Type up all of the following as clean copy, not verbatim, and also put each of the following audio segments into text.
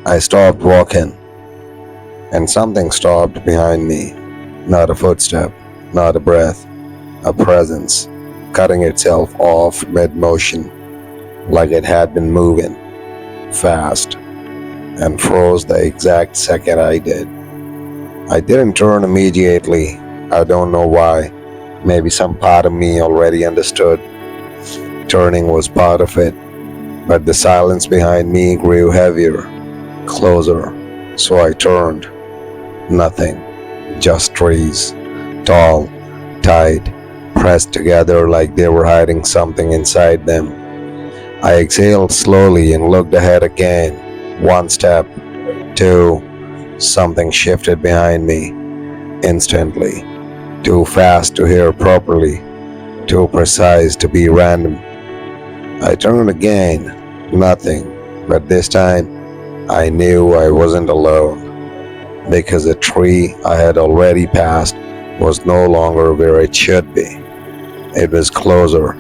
I stopped walking, and something stopped behind me. Not a footstep, not a breath, a presence, cutting itself off mid motion, like it had been moving fast, and froze the exact second I did. I didn't turn immediately. I don't know why. Maybe some part of me already understood. Turning was part of it, but the silence behind me grew heavier, closer. So I turned. Nothing. Just trees. Tall, tight, pressed together like they were hiding something inside them. I exhaled slowly and looked ahead again. One step, two. Something shifted behind me. Instantly. Too fast to hear properly. Too precise to be random. I turned again. Nothing. But this time, I knew I wasn't alone. Because the tree I had already passed was no longer where it should be. It was closer.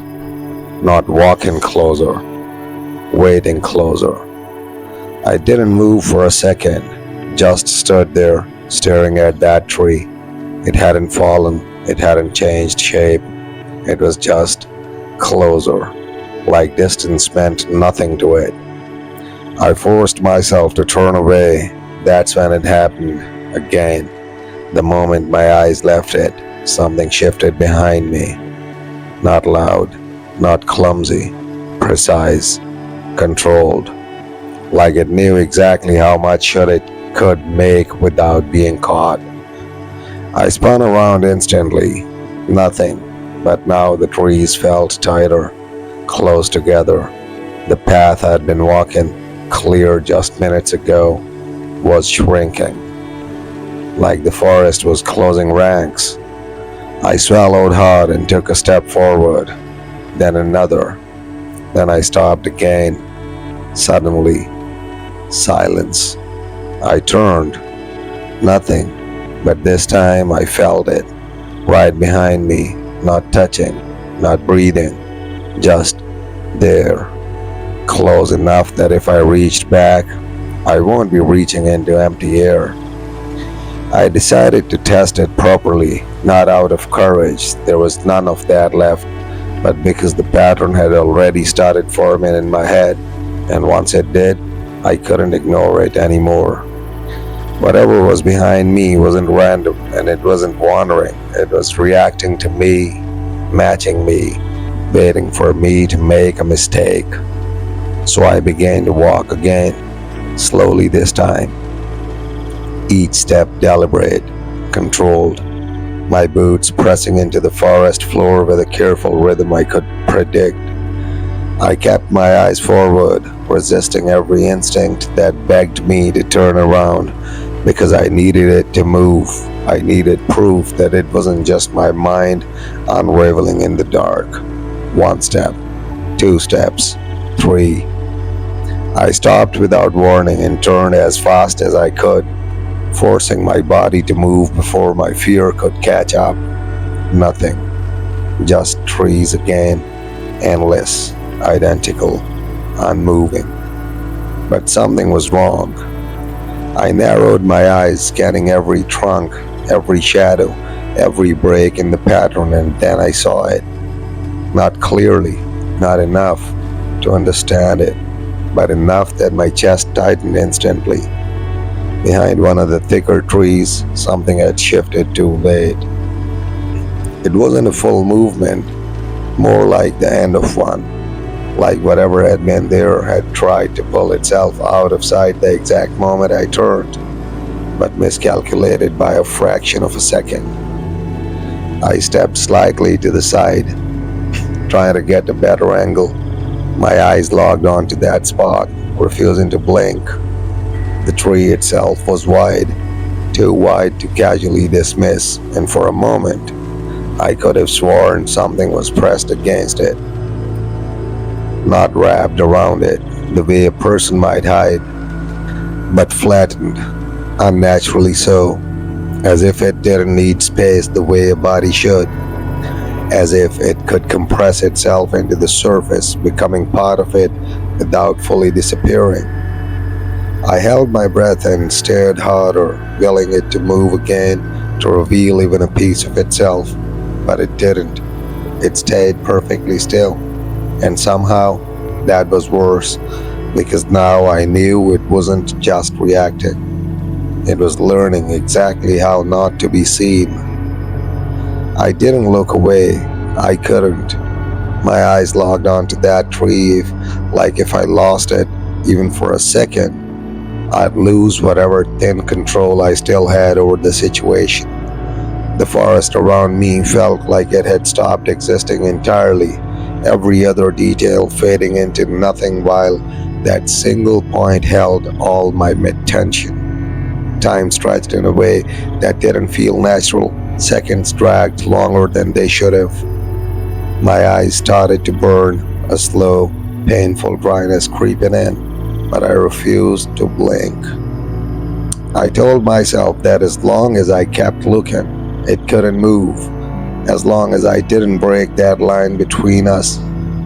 Not walking closer. Waiting closer. I didn't move for a second. Just stood there, staring at that tree. It hadn't fallen. It hadn't changed shape. It was just closer. Like distance meant nothing to it. I forced myself to turn away. That's when it happened again. The moment my eyes left it, something shifted behind me. Not loud, not clumsy, precise, controlled. Like it knew exactly how much it could make without being caught. I spun around instantly. Nothing, but now the trees felt tighter, close together. The path I'd been walking, clear just minutes ago, was shrinking. Like the forest was closing ranks. I swallowed hard and took a step forward, then another. Then I stopped again. Suddenly, silence. I turned. Nothing, but this time I felt it, right behind me, not touching, not breathing, just there, close enough that if I reached back, I won't be reaching into empty air. I decided to test it properly, not out of courage, there was none of that left, but because the pattern had already started forming in my head, and once it did, I couldn't ignore it anymore. Whatever was behind me wasn't random, and it wasn't wandering, it was reacting to me, matching me, waiting for me to make a mistake. So I began to walk again, slowly this time. Each step deliberate, controlled, my boots pressing into the forest floor with a careful rhythm I could predict. I kept my eyes forward, resisting every instinct that begged me to turn around, because I needed it to move. I needed proof that it wasn't just my mind unraveling in the dark. One step, two steps, three. I stopped without warning and turned as fast as I could, forcing my body to move before my fear could catch up. Nothing. Just trees again, endless, identical, unmoving. But something was wrong. I narrowed my eyes, scanning every trunk, every shadow, every break in the pattern, and then I saw it. Not clearly, not enough to understand it, but enough that my chest tightened instantly. Behind one of the thicker trees, something had shifted too late. It wasn't a full movement, more like the end of one. Like whatever had been there had tried to pull itself out of sight the exact moment I turned, but miscalculated by a fraction of a second. I stepped slightly to the side, trying to get a better angle. My eyes logged onto that spot, refusing to blink. The tree itself was wide, too wide to casually dismiss, and for a moment, I could have sworn something was pressed against it. Not wrapped around it, the way a person might hide, but flattened, unnaturally so, as if it didn't need space the way a body should, as if it could compress itself into the surface, becoming part of it without fully disappearing. I held my breath and stared harder, willing it to move again, to reveal even a piece of itself. But it didn't. It stayed perfectly still. And somehow, that was worse, because now I knew it wasn't just reacting. It was learning exactly how not to be seen. I didn't look away. I couldn't. My eyes locked onto that tree, like if I lost it, even for a second, I'd lose whatever thin control I still had over the situation. The forest around me felt like it had stopped existing entirely, every other detail fading into nothing while that single point held all my attention. Time stretched in a way that didn't feel natural. Seconds dragged longer than they should have. My eyes started to burn, a slow, painful dryness creeping in, but I refused to blink. I told myself that as long as I kept looking, it couldn't move. As long as I didn't break that line between us,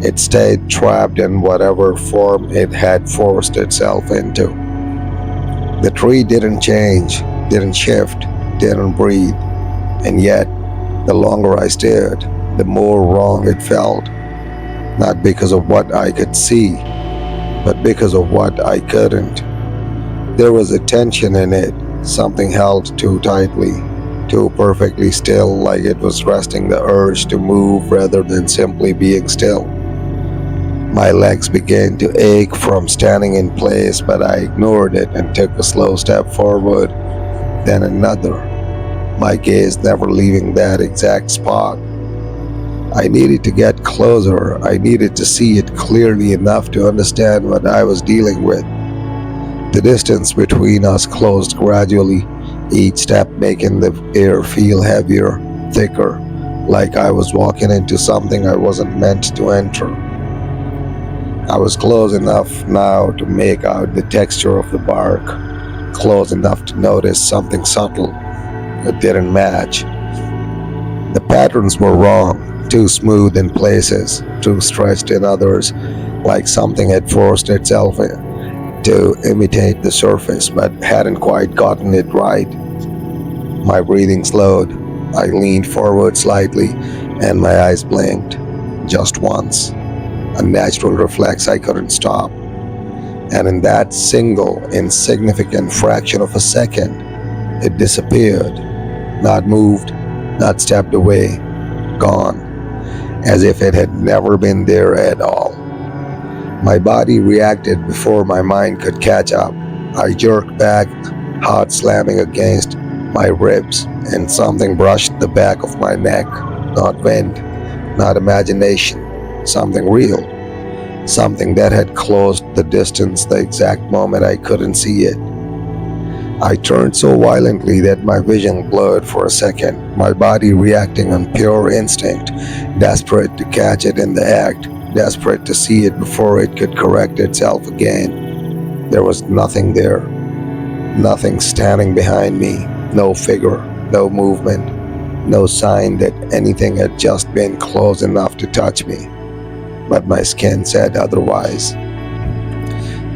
it stayed trapped in whatever form it had forced itself into. The tree didn't change, didn't shift, didn't breathe, and yet, the longer I stared, the more wrong it felt. Not because of what I could see, but because of what I couldn't. There was a tension in it, something held too tightly, too perfectly still, like it was resting the urge to move rather than simply being still. My legs began to ache from standing in place, but I ignored it and took a slow step forward, then another, my gaze never leaving that exact spot. I needed to get closer. I needed to see it clearly enough to understand what I was dealing with. The distance between us closed gradually, each step making the air feel heavier, thicker, like I was walking into something I wasn't meant to enter. I was close enough now to make out the texture of the bark, close enough to notice something subtle that didn't match. The patterns were wrong, too smooth in places, too stretched in others, like something had forced itself to imitate the surface but hadn't quite gotten it right. My breathing slowed. I leaned forward slightly and my eyes blinked. Just once. A natural reflex I couldn't stop. And in that single, insignificant fraction of a second, it disappeared. Not moved, not stepped away, gone, as if it had never been there at all. My body reacted before my mind could catch up. I jerked back, heart slamming against my ribs, and something brushed the back of my neck. Not wind, not imagination, something real. Something that had closed the distance the exact moment I couldn't see it. I turned so violently that my vision blurred for a second, my body reacting on pure instinct, desperate to catch it in the act, desperate to see it before it could correct itself again. There was nothing there, nothing standing behind me, no figure, no movement, no sign that anything had just been close enough to touch me. But my skin said otherwise.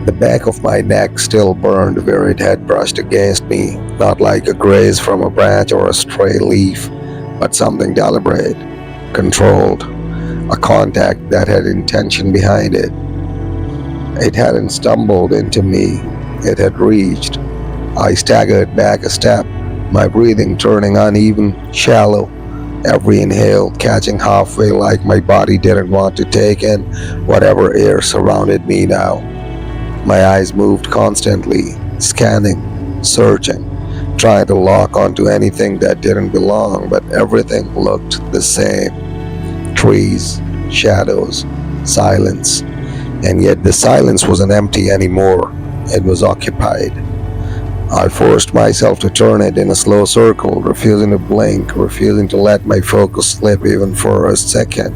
The back of my neck still burned where it had brushed against me, not like a graze from a branch or a stray leaf, but something deliberate, controlled, a contact that had intention behind it. It hadn't stumbled into me, it had reached. I staggered back a step, my breathing turning uneven, shallow, every inhale catching halfway like my body didn't want to take in whatever air surrounded me now. My eyes moved constantly, scanning, searching, trying to lock onto anything that didn't belong, but everything looked the same. Trees, shadows, silence. And yet the silence wasn't empty anymore. It was occupied. I forced myself to turn it in a slow circle, refusing to blink, refusing to let my focus slip even for a second,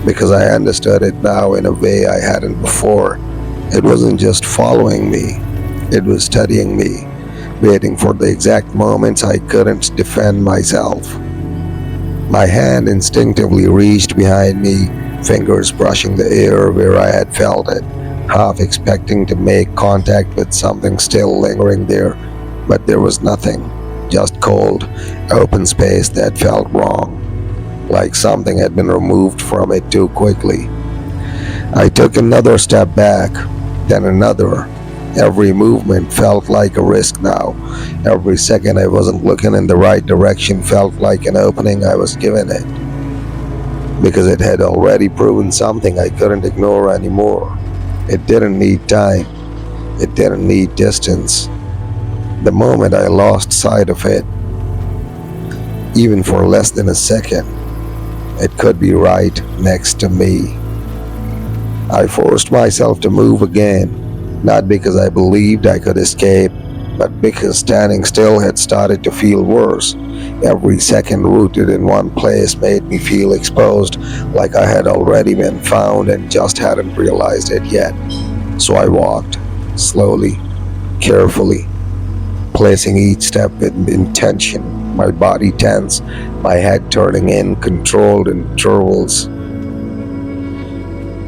because I understood it now in a way I hadn't before. It wasn't just following me, it was studying me, waiting for the exact moments I couldn't defend myself. My hand instinctively reached behind me, fingers brushing the air where I had felt it, half expecting to make contact with something still lingering there, but there was nothing, just cold, open space that felt wrong, like something had been removed from it too quickly. I took another step back, then another. Every movement felt like a risk now. Every second I wasn't looking in the right direction felt like an opening I was giving it, because it had already proven something I couldn't ignore anymore. It didn't need time. It didn't need distance. The moment I lost sight of it, even for less than a second, it could be right next to me. I forced myself to move again, not because I believed I could escape, but because standing still had started to feel worse. Every second rooted in one place made me feel exposed, like I had already been found and just hadn't realized it yet. So I walked, slowly, carefully, placing each step with intention, my body tense, my head turning in controlled intervals,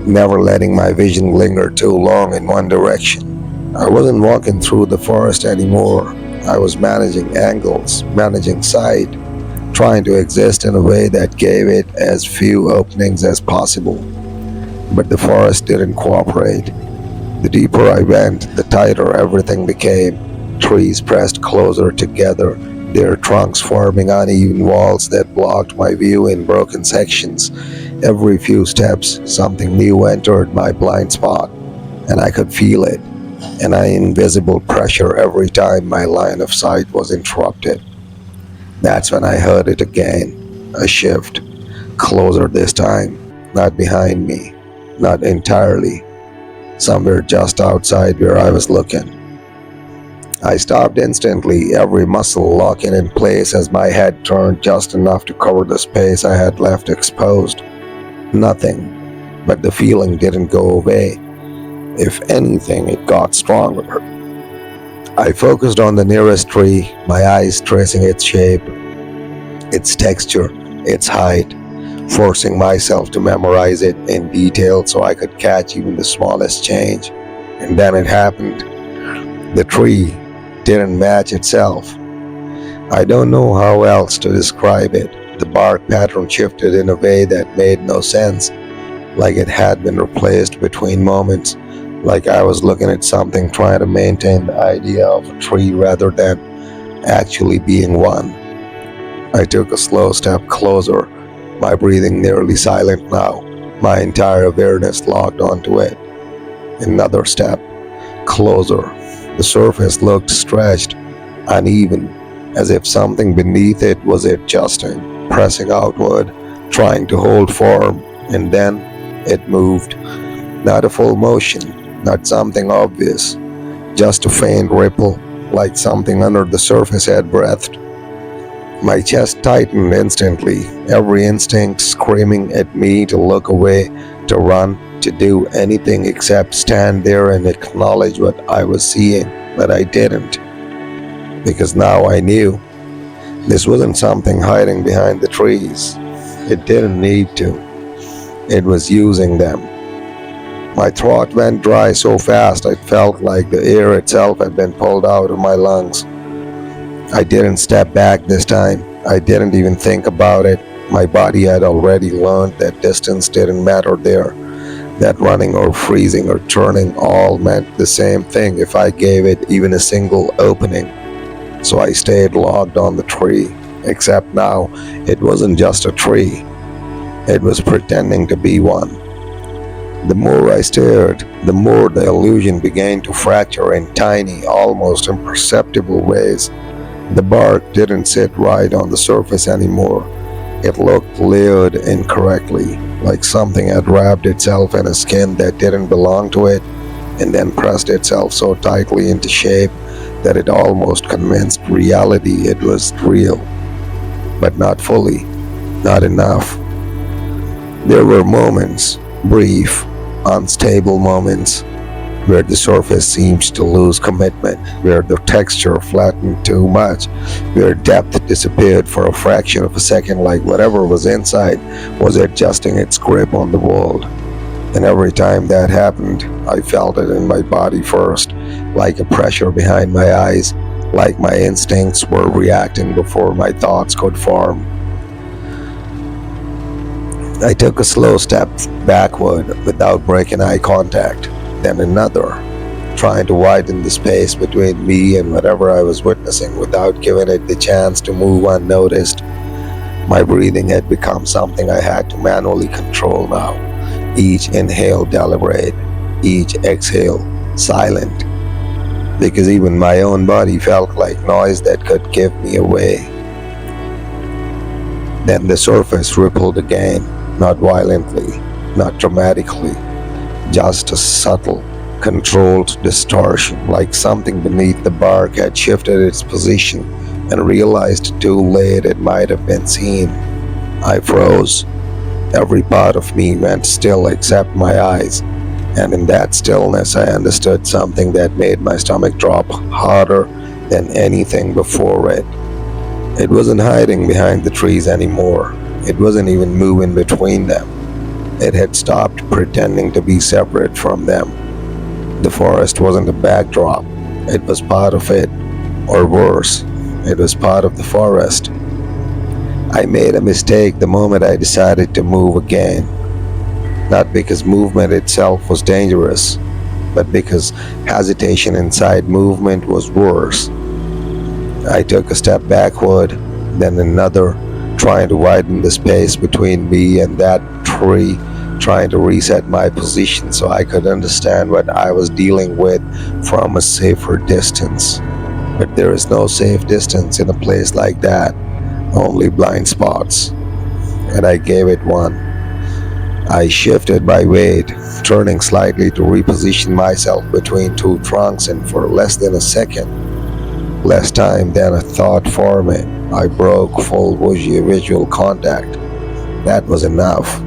never letting my vision linger too long in one direction. I wasn't walking through the forest anymore. I was managing angles, managing sight, trying to exist in a way that gave it as few openings as possible. But the forest didn't cooperate. The deeper I went, the tighter everything became. Trees pressed closer together, their trunks forming uneven walls that blocked my view in broken sections. Every few steps, something new entered my blind spot, and I could feel it, an invisible pressure every time my line of sight was interrupted. That's when I heard it again, a shift, closer this time, not behind me, not entirely, somewhere just outside where I was looking. I stopped instantly, every muscle locking in place as my head turned just enough to cover the space I had left exposed. Nothing, but the feeling didn't go away. If anything, it got stronger. I focused on the nearest tree, my eyes tracing its shape, its texture, its height, forcing myself to memorize it in detail so I could catch even the smallest change. And then it happened. The tree didn't match itself. I don't know how else to describe it. The bark pattern shifted in a way that made no sense, like it had been replaced between moments, like I was looking at something trying to maintain the idea of a tree rather than actually being one. I took a slow step closer, my breathing nearly silent now, my entire awareness locked onto it. Another step, closer. The surface looked stretched, uneven, as if something beneath it was adjusting, pressing outward, trying to hold form, and then it moved. Not a full motion, not something obvious, just a faint ripple, like something under the surface had breathed. My chest tightened instantly, every instinct screaming at me to look away, to run, to do anything except stand there and acknowledge what I was seeing, but I didn't. Because now I knew. This wasn't something hiding behind the trees. It didn't need to. It was using them. My throat went dry so fast I felt like the air itself had been pulled out of my lungs. I didn't step back this time. I didn't even think about it. My body had already learned that distance didn't matter there, that running or freezing or turning all meant the same thing if I gave it even a single opening. So I stayed locked on the tree, except now it wasn't just a tree. It was pretending to be one. The more I stared, the more the illusion began to fracture in tiny, almost imperceptible ways. The bark didn't sit right on the surface anymore. It looked layered incorrectly, like something had wrapped itself in a skin that didn't belong to it, and then pressed itself so tightly into shape that it almost convinced reality it was real. But not fully, not enough. There were moments, brief, unstable moments, where the surface seemed to lose commitment, where the texture flattened too much, where depth disappeared for a fraction of a second, like whatever was inside was adjusting its grip on the world. And every time that happened, I felt it in my body first, like a pressure behind my eyes, like my instincts were reacting before my thoughts could form. I took a slow step backward without breaking eye contact, then another, trying to widen the space between me and whatever I was witnessing without giving it the chance to move unnoticed. My breathing had become something I had to manually control now. Each inhale deliberate, each exhale silent, because even my own body felt like noise that could give me away. Then the surface rippled again, not violently, not dramatically, just a subtle, controlled distortion, like something beneath the bark had shifted its position and realized too late it might have been seen. I froze. Every part of me went still except my eyes, and in that stillness I understood something that made my stomach drop harder than anything before it. It wasn't hiding behind the trees anymore. It wasn't even moving between them. It had stopped pretending to be separate from them. The forest wasn't a backdrop. It was part of it. Or worse, it was part of the forest. I made a mistake the moment I decided to move again. Not because movement itself was dangerous, but because hesitation inside movement was worse. I took a step backward, then another, trying to widen the space between me and that tree, trying to reset my position so I could understand what I was dealing with from a safer distance. But there is no safe distance in a place like that, only blind spots. And I gave it one. I shifted my weight, turning slightly to reposition myself between two trunks, and for less than a second, less time than a thought for me, I broke full visual contact. That was enough.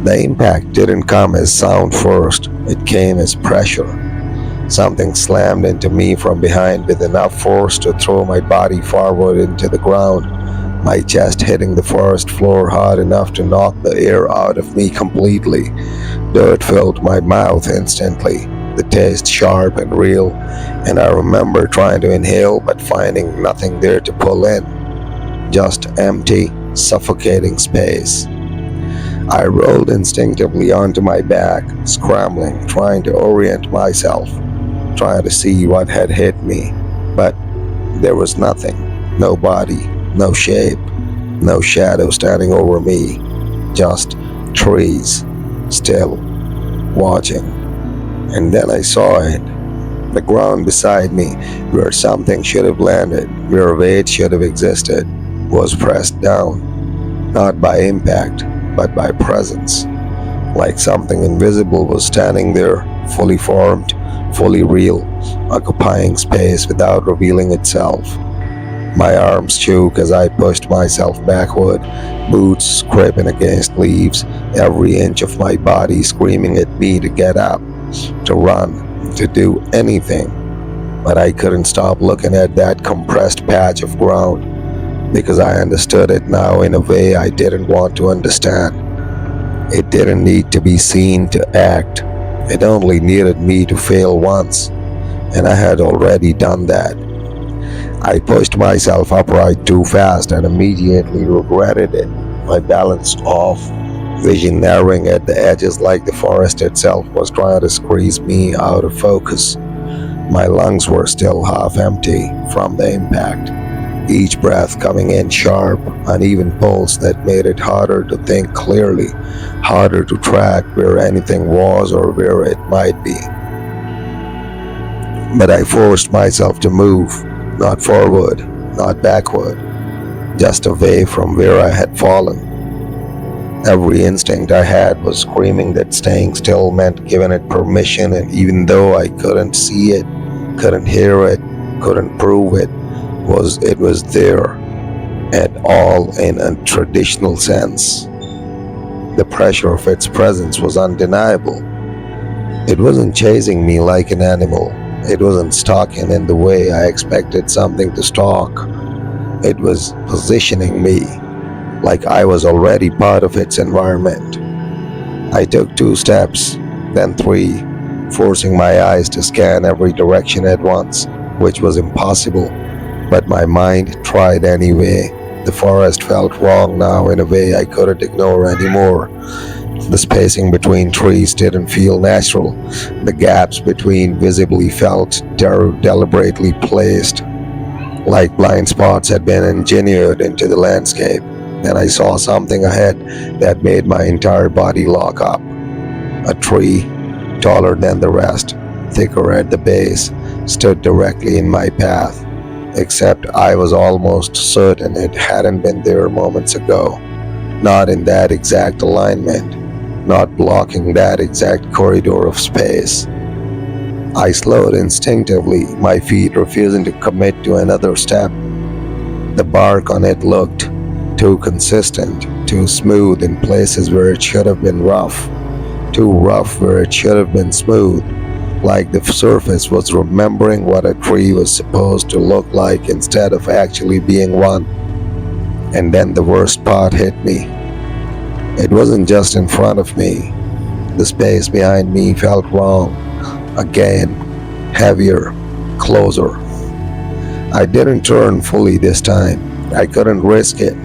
The impact didn't come as sound first, it came as pressure. Something slammed into me from behind with enough force to throw my body forward into the ground, my chest hitting the forest floor hard enough to knock the air out of me completely. Dirt filled my mouth instantly, the taste sharp and real, and I remember trying to inhale but finding nothing there to pull in. Just empty, suffocating space. I rolled instinctively onto my back, scrambling, trying to orient myself, trying to see what had hit me, but there was nothing. No body, no shape, no shadow standing over me, just trees, still, watching. And then I saw it. The ground beside me, where something should have landed, where weight should have existed, was pressed down, not by impact, but by presence. Like something invisible was standing there, fully formed, fully real, occupying space without revealing itself. My arms shook as I pushed myself backward, boots scraping against leaves, every inch of my body screaming at me to get up, to run, to do anything. But I couldn't stop looking at that compressed patch of ground, because I understood it now in a way I didn't want to understand. It didn't need to be seen to act. It only needed me to fail once, and I had already done that. I pushed myself upright too fast and immediately regretted it. My balance off, vision narrowing at the edges like the forest itself was trying to squeeze me out of focus. My lungs were still half empty from the impact, each breath coming in sharp, uneven pulse that made it harder to think clearly, harder to track where anything was or where it might be. But I forced myself to move, not forward, not backward, just away from where I had fallen. Every instinct I had was screaming that staying still meant giving it permission, and even though I couldn't see it, couldn't hear it, couldn't prove it, it was there, and all in a traditional sense. The pressure of its presence was undeniable. It wasn't chasing me like an animal. It wasn't stalking in the way I expected something to stalk. It was positioning me, like I was already part of its environment. I took 2 steps, then 3, forcing my eyes to scan every direction at once, which was impossible, but my mind tried anyway. The forest felt wrong now in a way I couldn't ignore anymore. The spacing between trees didn't feel natural. The gaps between visibly felt deliberately placed, like blind spots had been engineered into the landscape. And I saw something ahead that made my entire body lock up. A tree, taller than the rest, thicker at the base, stood directly in my path, except I was almost certain it hadn't been there moments ago. Not in that exact alignment, not blocking that exact corridor of space. I slowed instinctively, my feet refusing to commit to another step. The bark on it looked too consistent, too smooth in places where it should have been rough, too rough where it should have been smooth, like the surface was remembering what a tree was supposed to look like instead of actually being one. And then the worst part hit me. It wasn't just in front of me. The space behind me felt wrong. Again, heavier, closer. I didn't turn fully this time. I couldn't risk it.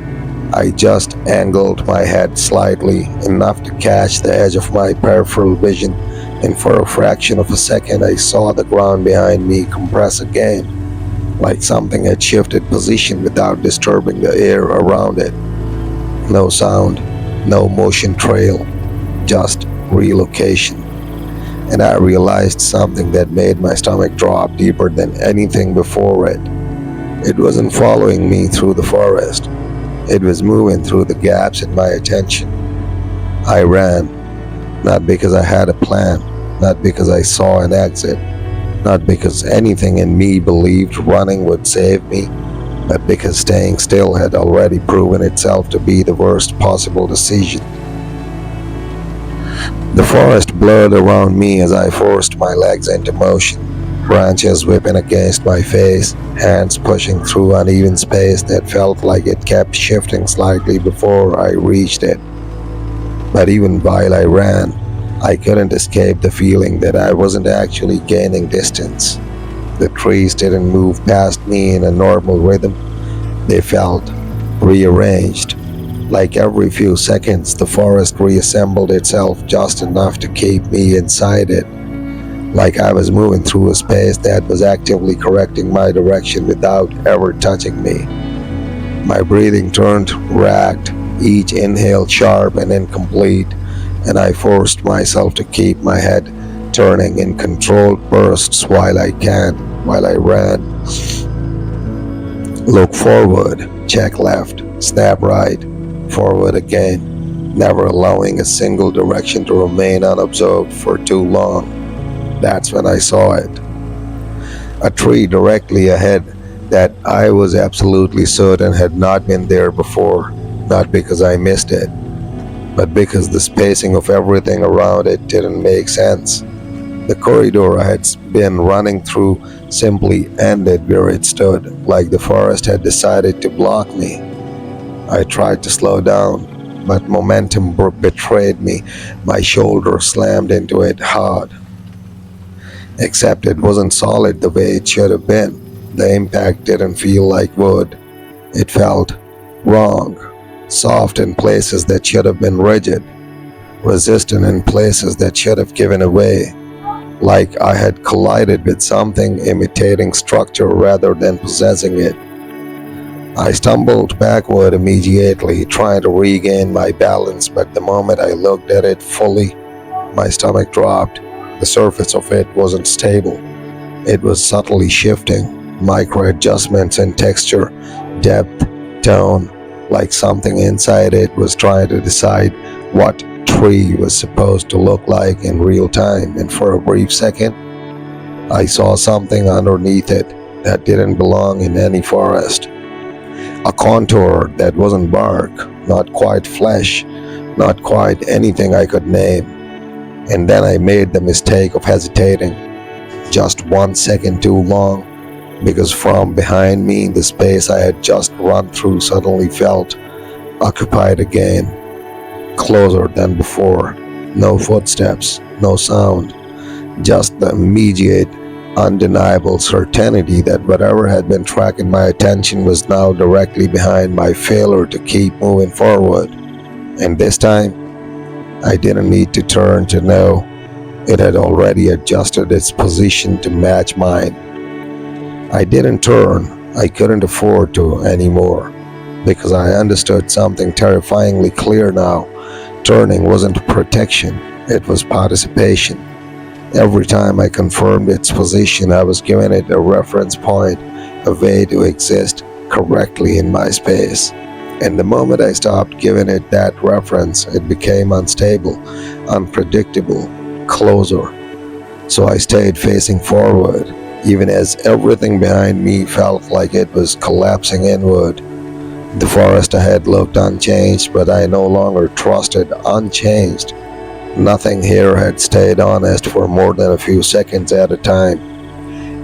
I just angled my head slightly, enough to catch the edge of my peripheral vision, and for a fraction of a second I saw the ground behind me compress again, like something had shifted position without disturbing the air around it. No sound, no motion trail, just relocation. And I realized something that made my stomach drop deeper than anything before it. It wasn't following me through the forest. It was moving through the gaps in my attention. I ran, not because I had a plan, not because I saw an exit, not because anything in me believed running would save me, but because staying still had already proven itself to be the worst possible decision. The forest blurred around me as I forced my legs into motion, branches whipping against my face, hands pushing through uneven space that felt like it kept shifting slightly before I reached it. But even while I ran, I couldn't escape the feeling that I wasn't actually gaining distance. The trees didn't move past me in a normal rhythm. They felt rearranged. Like every few seconds, the forest reassembled itself just enough to keep me inside it. Like I was moving through a space that was actively correcting my direction without ever touching me. My breathing turned ragged, each inhale sharp and incomplete, and I forced myself to keep my head turning in controlled bursts while I ran. Look forward, check left, snap right, forward again, never allowing a single direction to remain unobserved for too long. That's when I saw it. A tree directly ahead that I was absolutely certain had not been there before, not because I missed it, but because the spacing of everything around it didn't make sense. The corridor I had been running through simply ended where it stood, like the forest had decided to block me. I tried to slow down, but momentum betrayed me. My shoulder slammed into it hard. Except it wasn't solid the way it should have been. The impact didn't feel like wood. It felt wrong, soft in places that should have been rigid, resistant in places that should have given away, like I had collided with something imitating structure rather than possessing it. I stumbled backward immediately, trying to regain my balance, but the moment I looked at it fully, my stomach dropped. The surface of it wasn't stable. It was subtly shifting, micro adjustments in texture, depth, tone, like something inside it was trying to decide what tree was supposed to look like in real time. And for a brief second, I saw something underneath it that didn't belong in any forest. A contour that wasn't bark, not quite flesh, not quite anything I could name. And then I made the mistake of hesitating, just 1 second too long, because from behind me, the space I had just run through suddenly felt occupied again, closer than before, No footsteps, no sound, just the immediate, undeniable certainty that whatever had been tracking my attention was now directly behind my failure to keep moving forward. And this time, I didn't need to turn to know. It had already adjusted its position to match mine. I didn't turn. I couldn't afford to anymore, because I understood something terrifyingly clear now. Turning wasn't protection, it was participation. Every time I confirmed its position, I was giving it a reference point, a way to exist correctly in my space. And the moment I stopped giving it that reference, it became unstable, unpredictable, closer. So I stayed facing forward, even as everything behind me felt like it was collapsing inward. The forest ahead looked unchanged, but I no longer trusted unchanged. Nothing here had stayed honest for more than a few seconds at a time.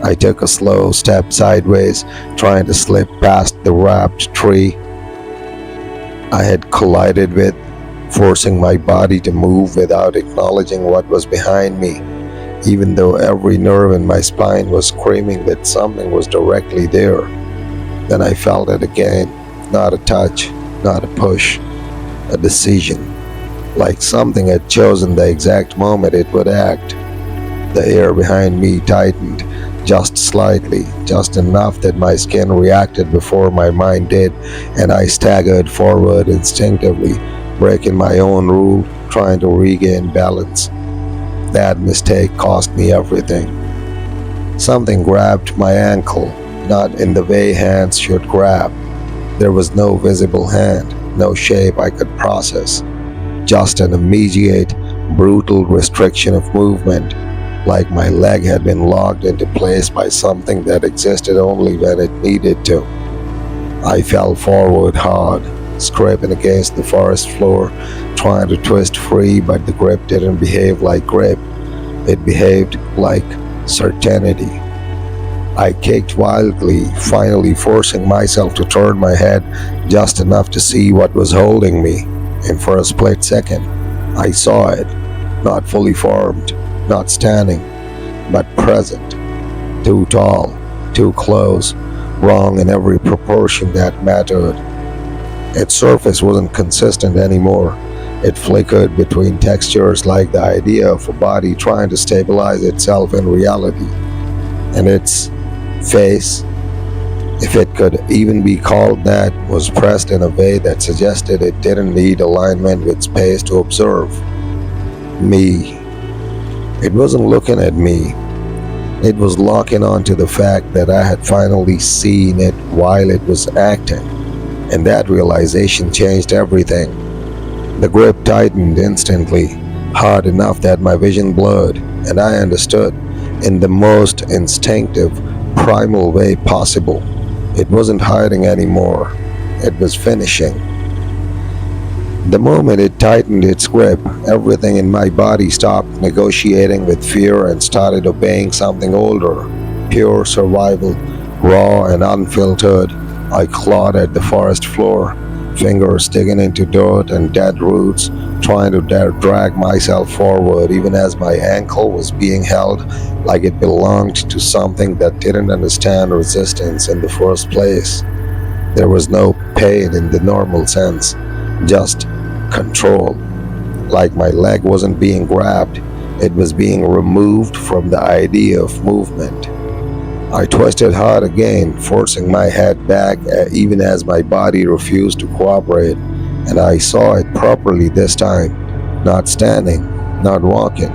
I took a slow step sideways, trying to slip past the wrapped tree I had collided with, forcing my body to move without acknowledging what was behind me, even though every nerve in my spine was screaming that something was directly there. Then I felt it again, not a touch, not a push, a decision, like something had chosen the exact moment it would act. The air behind me tightened, just slightly, just enough that my skin reacted before my mind did, and I staggered forward instinctively, breaking my own rule, trying to regain balance. That mistake cost me everything. Something grabbed my ankle, not in the way hands should grab. There was no visible hand, no shape I could process, just an immediate, brutal restriction of movement, like my leg had been locked into place by something that existed only when it needed to. I fell forward hard, scraping against the forest floor, trying to twist free, but the grip didn't behave like grip. It behaved like certainty. I kicked wildly, finally forcing myself to turn my head just enough to see what was holding me. And for a split second, I saw it, not fully formed, not standing, but present. Too tall, too close, wrong in every proportion that mattered. Its surface wasn't consistent anymore. It flickered between textures like the idea of a body trying to stabilize itself in reality. And its face, if it could even be called that, was pressed in a way that suggested it didn't need alignment with space to observe. Me. It wasn't looking at me. It was locking onto the fact that I had finally seen it while it was acting. And that realization changed everything. The grip tightened instantly, hard enough that my vision blurred, and I understood, in the most instinctive, primal way possible. It wasn't hiding anymore. It was finishing. The moment it tightened its grip, everything in my body stopped negotiating with fear and started obeying something older, pure survival, raw and unfiltered. I clawed at the forest floor, fingers digging into dirt and dead roots, trying to drag myself forward even as my ankle was being held like it belonged to something that didn't understand resistance in the first place. There was no pain in the normal sense, just control. Like my leg wasn't being grabbed, it was being removed from the idea of movement. I twisted hard again, forcing my head back even as my body refused to cooperate, and I saw it properly this time, not standing, not walking,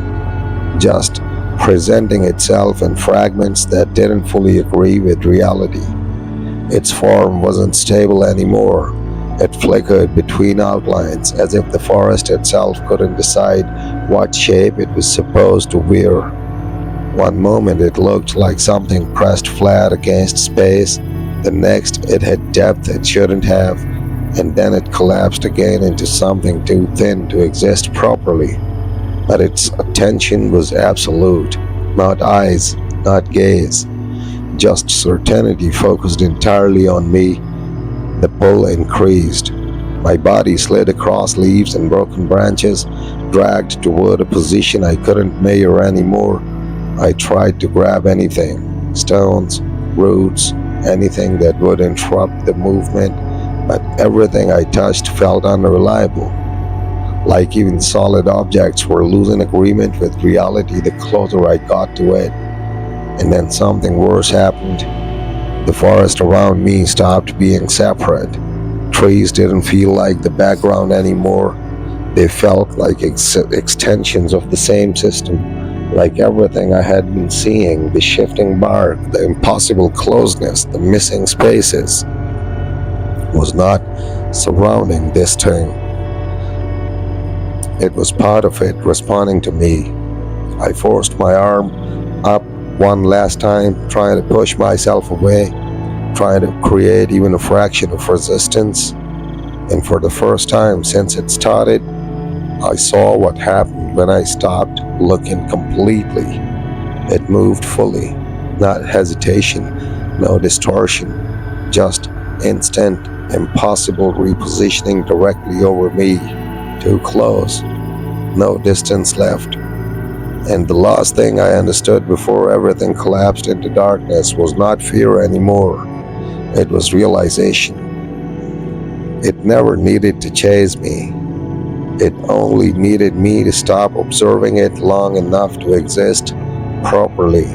just presenting itself in fragments that didn't fully agree with reality. Its form wasn't stable anymore. It flickered between outlines as if the forest itself couldn't decide what shape it was supposed to wear. One moment it looked like something pressed flat against space, the next it had depth it shouldn't have, and then it collapsed again into something too thin to exist properly. But its attention was absolute, not eyes, not gaze, just certainty focused entirely on me. The pull increased. My body slid across leaves and broken branches, dragged toward a position I couldn't measure anymore. I tried to grab anything, stones, roots, anything that would interrupt the movement, but everything I touched felt unreliable. Like even solid objects were losing agreement with reality the closer I got to it. And then something worse happened. The forest around me stopped being separate. Trees didn't feel like the background anymore. They felt like extensions of the same system, like everything I had been seeing, the shifting bark, the impossible closeness, the missing spaces, was not surrounding this thing. It was part of it responding to me. I forced my arm up one last time, trying to push myself away, trying to create even a fraction of resistance. And for the first time since it started, I saw what happened when I stopped looking completely. It moved fully, not hesitation, no distortion, just instant, impossible repositioning directly over me, too close, no distance left. And the last thing I understood before everything collapsed into darkness was not fear anymore. It was realization. It never needed to chase me. It only needed me to stop observing it long enough to exist properly.